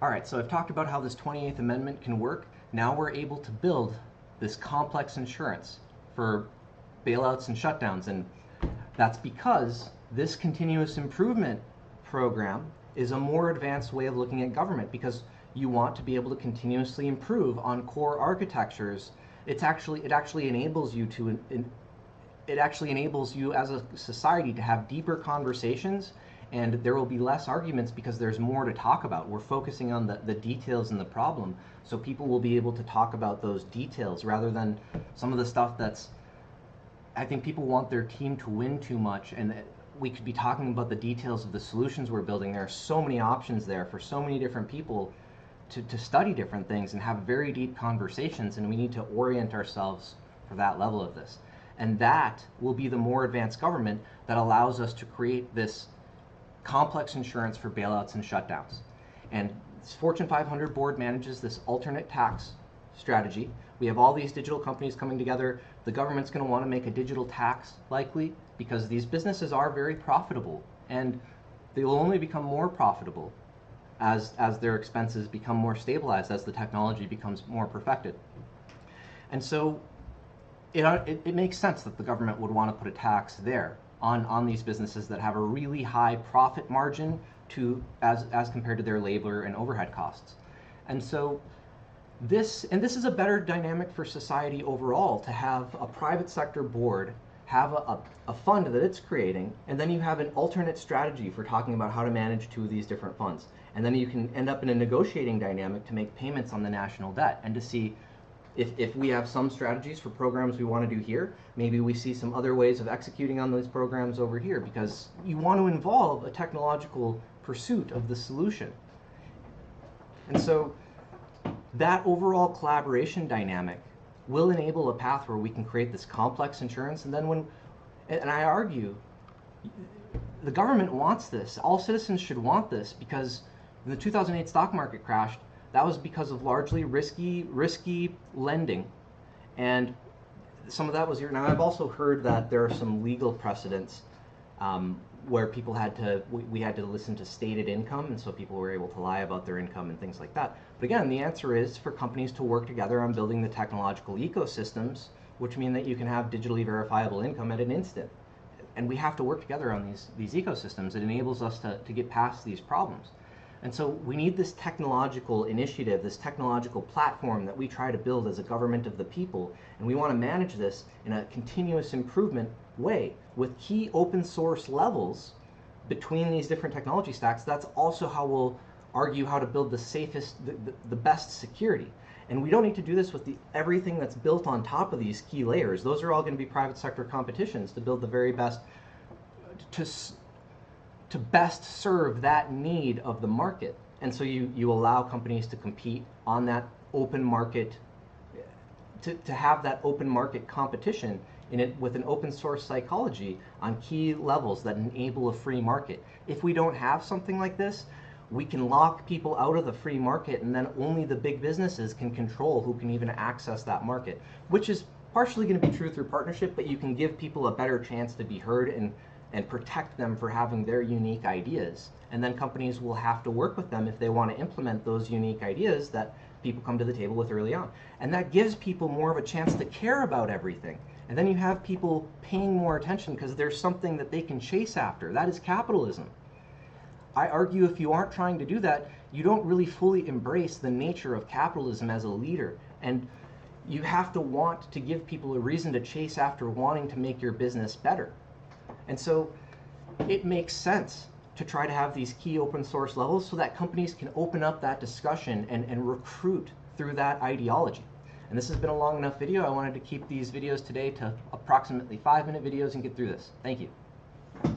All right, so I've talked about how this 28th Amendment can work. Now we're able to build this complex insurance for bailouts and shutdowns, and that's because this continuous improvement program is a more advanced way of looking at government, because you want to be able to continuously improve on core architectures. It actually enables you to it actually enables you as a society to have deeper conversations, and there will be less arguments because there's more to talk about. We're focusing on the details in the problem, so people will be able to talk about those details rather than some of the stuff that's, I think people want their team to win too much, and we could be talking about the details of the solutions we're building. There are so many options there for so many different people to study different things and have very deep conversations, and we need to orient ourselves for that level of this. And that will be the more advanced government that allows us to create this complex insurance for bailouts and shutdowns. And this Fortune 500 board manages this alternate tax strategy. We have all these digital companies coming together. The government's going to want to make a digital tax, likely, because these businesses are very profitable, and they will only become more profitable as their expenses become more stabilized, as the technology becomes more perfected. And so it makes sense that the government would want to put a tax there on these businesses that have a really high profit margin as compared to their labor and overhead costs. And so this is a better dynamic for society overall, to have a private sector board have a fund that it's creating, and then you have an alternate strategy for talking about how to manage two of these different funds. And then you can end up in a negotiating dynamic to make payments on the national debt, and to see if we have some strategies for programs we want to do here, maybe we see some other ways of executing on those programs over here, because you want to involve a technological pursuit of the solution. And so that overall collaboration dynamic will enable a path where we can create this complex insurance. And then and I argue, the government wants this. All citizens should want this, because when the 2008 stock market crashed, that was because of largely risky lending, and some of that was here. Now, I've also heard that there are some legal precedents where people we had to listen to stated income, and so people were able to lie about their income and things like that. But again, the answer is for companies to work together on building the technological ecosystems, which mean that you can have digitally verifiable income at an instant. And we have to work together on these ecosystems. It enables us to get past these problems. And so we need this technological initiative, this technological platform that we try to build as a government of the people, and we want to manage this in a continuous improvement way with key open source levels between these different technology stacks. That's also how we'll argue how to build the safest, the best security. And we don't need to do this with everything that's built on top of these key layers. Those are all going to be private sector competitions to build the very best, to best serve that need of the market. And so you allow companies to compete on that open market, to have that open market competition in it with an open source psychology on key levels that enable a free market. If we don't have something like this, we can lock people out of the free market, and then only the big businesses can control who can even access that market, which is partially going to be true through partnership, but you can give people a better chance to be heard and protect them for having their unique ideas. And then companies will have to work with them if they want to implement those unique ideas that people come to the table with early on. And that gives people more of a chance to care about everything. And then you have people paying more attention because there's something that they can chase after. That is capitalism. I argue if you aren't trying to do that, you don't really fully embrace the nature of capitalism as a leader. And you have to want to give people a reason to chase after wanting to make your business better. And so it makes sense to try to have these key open source levels so that companies can open up that discussion and recruit through that ideology. And this has been a long enough video. I wanted to keep these videos today to approximately 5-minute videos and get through this. Thank you.